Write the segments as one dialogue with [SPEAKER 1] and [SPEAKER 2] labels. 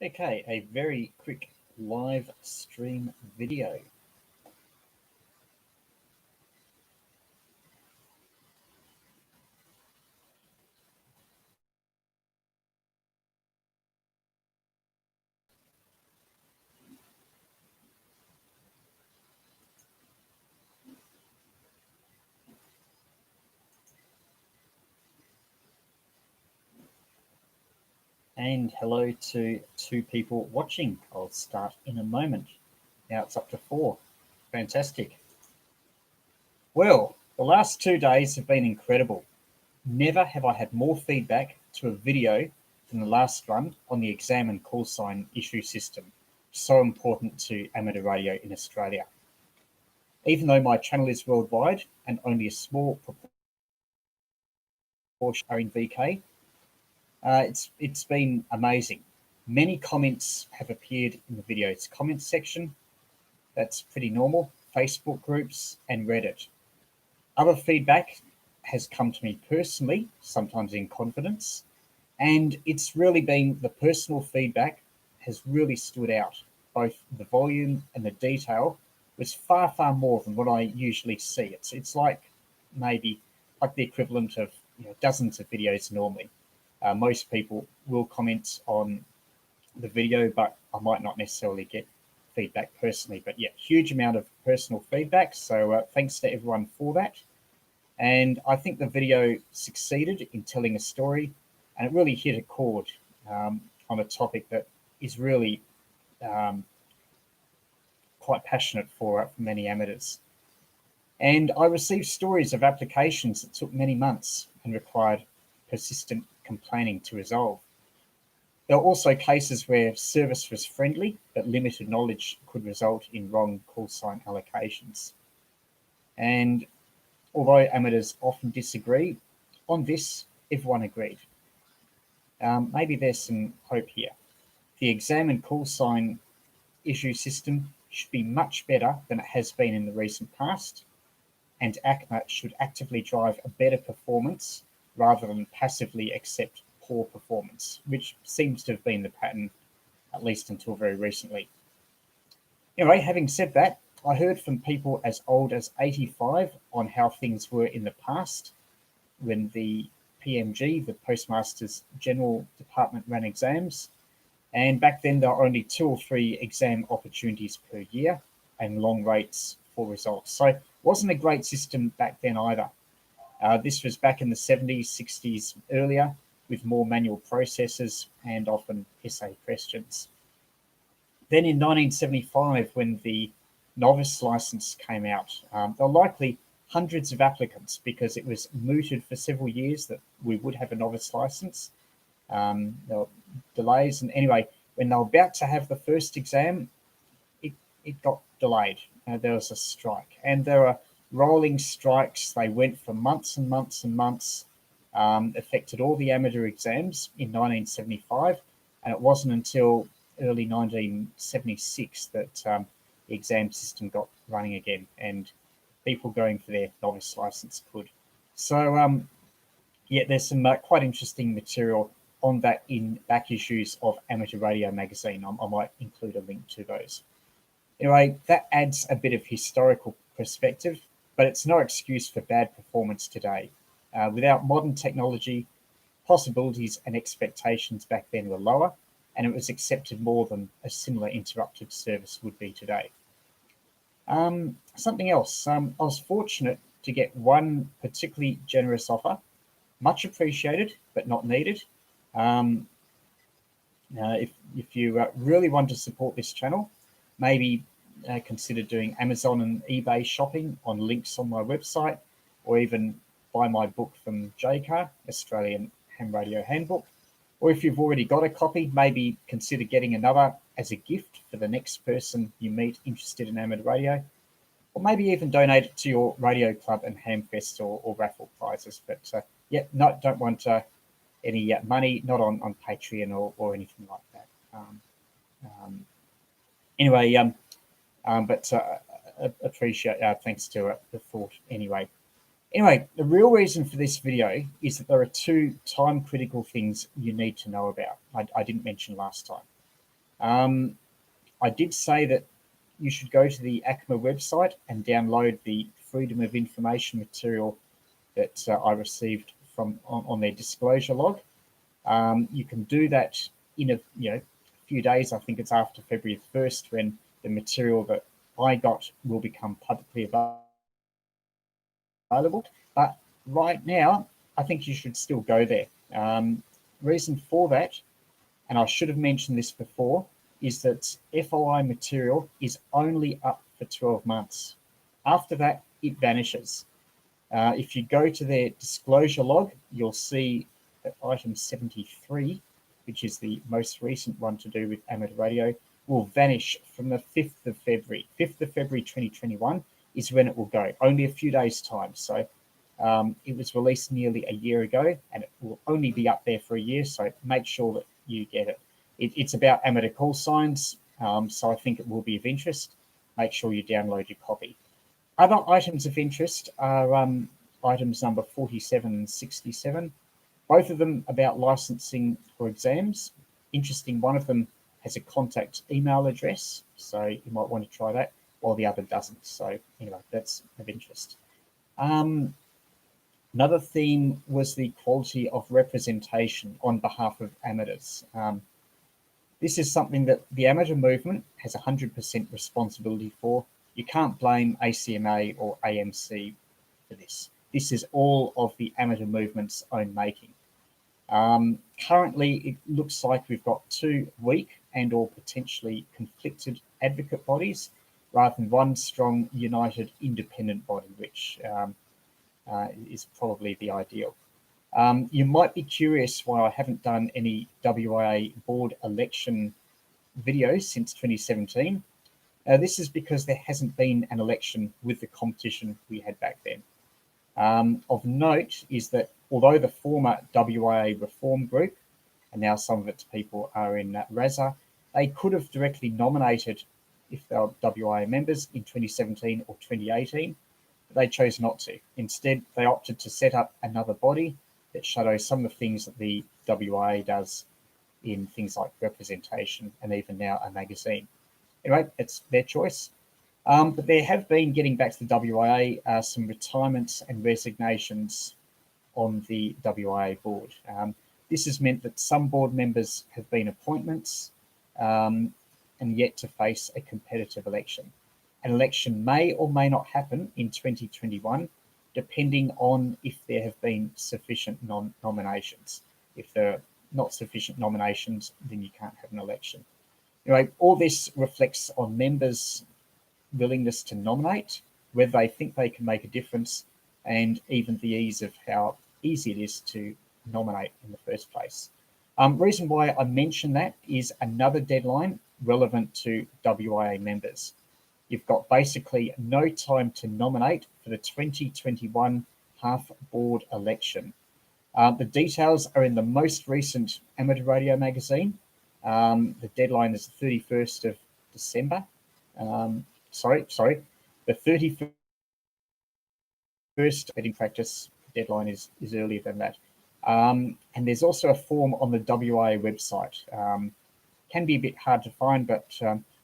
[SPEAKER 1] Okay, a very quick live stream video. And hello to two people watching. I'll start in a moment. Now it's up to 4. Fantastic. Well, the last 2 days have been incredible. Never have I had more feedback to a video than the last one on the exam and call sign issue system, so important to amateur radio in Australia. Even though my channel is worldwide and only a small proportion are in VK, it's been amazing. Many comments have appeared in the video's comments section. That's pretty normal. Facebook groups and Reddit. Other feedback has come to me personally, sometimes in confidence, and it's really been the personal feedback has really stood out. Both the volume and the detail was far, far more than what I usually see. It's like maybe like the equivalent of dozens of videos normally. Most people will comment on the video, but I might not necessarily get feedback personally. But yeah, huge amount of personal feedback. So thanks to everyone for that. And I think the video succeeded in telling a story, and it really hit a chord on a topic that is really quite passionate for many amateurs. And I received stories of applications that took many months and required persistent complaining to resolve. There are also cases where service was friendly, but limited knowledge could result in wrong call sign allocations. And although amateurs often disagree, on this, everyone agreed. Maybe there's some hope here. The exam and call sign issue system should be much better than it has been in the recent past, and ACMA should actively drive a better performance rather than passively accept poor performance, which seems to have been the pattern, at least until very recently. Anyway, having said that, I heard from people as old as 85 on how things were in the past when the PMG, the Postmasters General Department, ran exams. And back then, there were only 2 or 3 exam opportunities per year and long waits for results. So it wasn't a great system back then either. This was back in the 70s, 60s, earlier, with more manual processes and often essay questions. Then in 1975, when the novice license came out, there were likely hundreds of applicants because it was mooted for several years that we would have a novice license. There were delays, and anyway, when they were about to have the first exam, it got delayed. There was a strike, and there were rolling strikes. They went for months and months and months, affected all the amateur exams in 1975, and it wasn't until early 1976 that the exam system got running again and people going for their novice license could. So yeah, there's some quite interesting material on that in back issues of Amateur Radio magazine. I might include a link to those. Anyway, that adds a bit of historical perspective, but it's no excuse for bad performance today. Without modern technology, possibilities and expectations back then were lower, and it was accepted more than a similar interrupted service would be today. Something else, I was fortunate to get one particularly generous offer, much appreciated, but not needed. If you really want to support this channel, maybe consider doing Amazon and eBay shopping on links on my website, or even buy my book from JCAR, Australian Ham Radio Handbook. Or if you've already got a copy, maybe consider getting another as a gift for the next person you meet interested in amateur radio. Or maybe even donate it to your radio club and Hamfest or raffle prizes. But yeah, no, don't want any money, not on Patreon or anything like that. Anyway, but appreciate thanks to the thought anyway. Anyway, the real reason for this video is that there are 2 time-critical things you need to know about. I didn't mention last time. I did say that you should go to the ACMA website and download the Freedom of Information material that I received from on their disclosure log. You can do that in a few days. I think it's after February 1st when the material that I got will become publicly available. But right now, I think you should still go there. Reason for that, and I should have mentioned this before, is that FOI material is only up for 12 months. After that, it vanishes. If you go to their disclosure log, you'll see that item 73, which is the most recent one to do with amateur radio, will vanish from the 5th of February. 5th of February 2021 is when it will go, only a few days' time. So it was released nearly a year ago, and it will only be up there for a year, so make sure that you get it. It's about amateur call signs, so I think it will be of interest. Make sure you download your copy. Other items of interest are items number 47 and 67, both of them about licensing for exams. Interesting, one of them has a contact email address, so you might want to try that, while the other doesn't. So anyway, that's of interest. Another theme was the quality of representation on behalf of amateurs. This is something that the amateur movement has 100% responsibility for. You can't blame ACMA or AMC for this. This is all of the amateur movement's own making. Currently, it looks like we've got two weak and or potentially conflicted advocate bodies rather than one strong, united, independent body, which is probably the ideal. You might be curious why I haven't done any WIA board election videos since 2017. This is because there hasn't been an election with the competition we had back then. Of note is that although the former WIA reform group, and now some of its people are in RASA, they could have directly nominated if they were WIA members in 2017 or 2018, but they chose not to. Instead, they opted to set up another body that shadows some of the things that the WIA does in things like representation and even now a magazine. Anyway, it's their choice. But there have been, getting back to the WIA, some retirements and resignations on the WIA board. This has meant that some board members have been appointments and yet to face a competitive election. An election may or may not happen in 2021, depending on if there have been sufficient nominations. If there are not sufficient nominations, then you can't have an election. Anyway, all this reflects on members' willingness to nominate, whether they think they can make a difference, and even the ease of how easy it is to nominate in the first place. Reason why I mention that is another deadline relevant to WIA members. You've got basically no time to nominate for the 2021 half board election. The details are in the most recent Amateur Radio magazine. The deadline is the 31st of December. The 31st betting practice deadline is earlier than that. And there's also a form on the WIA website. Can be a bit hard to find, but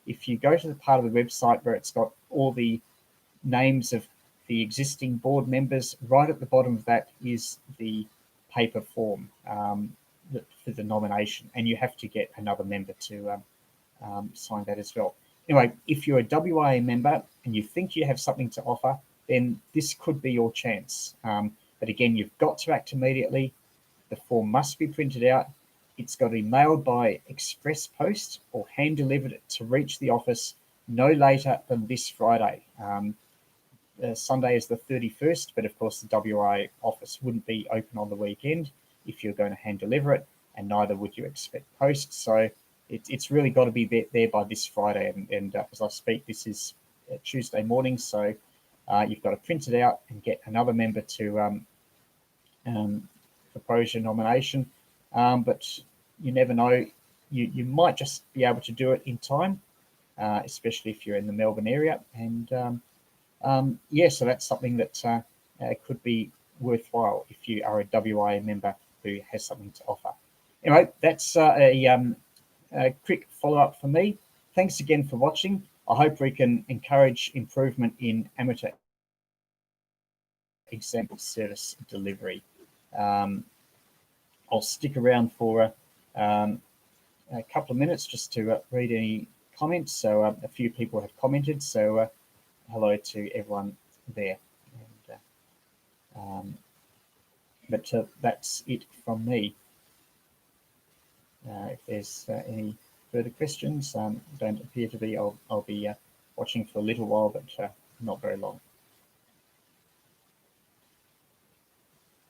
[SPEAKER 1] if you go to the part of the website where it's got all the names of the existing board members, right at the bottom of that is the paper form for the nomination, and you have to get another member to sign that as well. Anyway, if you're a WIA member and you think you have something to offer, then this could be your chance. But again, you've got to act immediately. The form must be printed out. It's got to be mailed by express post or hand delivered to reach the office no later than this Friday. Sunday is the 31st, but of course the WIA office wouldn't be open on the weekend if you're going to hand deliver it, and neither would you expect post. So it's really got to be there by this Friday. And as I speak, this is Tuesday morning, so you've got to print it out and get another member to propose your nomination. But you never know, you might just be able to do it in time, especially if you're in the Melbourne area. And so that's something that could be worthwhile if you are a WIA member who has something to offer. Anyway, that's a a quick follow-up from me. Thanks again for watching. I hope we can encourage improvement in amateur example service delivery. I'll stick around for a couple of minutes just to read any comments. So a few people have commented, so hello to everyone there. And, but that's it from me. If there's any further questions, don't appear to be. I'll be watching for a little while, but not very long.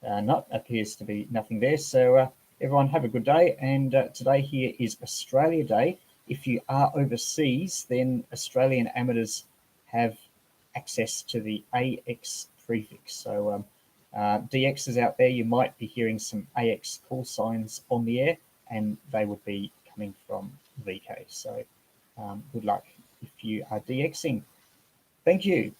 [SPEAKER 1] Not appears to be nothing there. So everyone have a good day. And today here is Australia Day. If you are overseas, then Australian amateurs have access to the AX prefix. So DXs out there, you might be hearing some AX call signs on the air, and they would be coming from VK. So good luck if you are DXing. Thank you.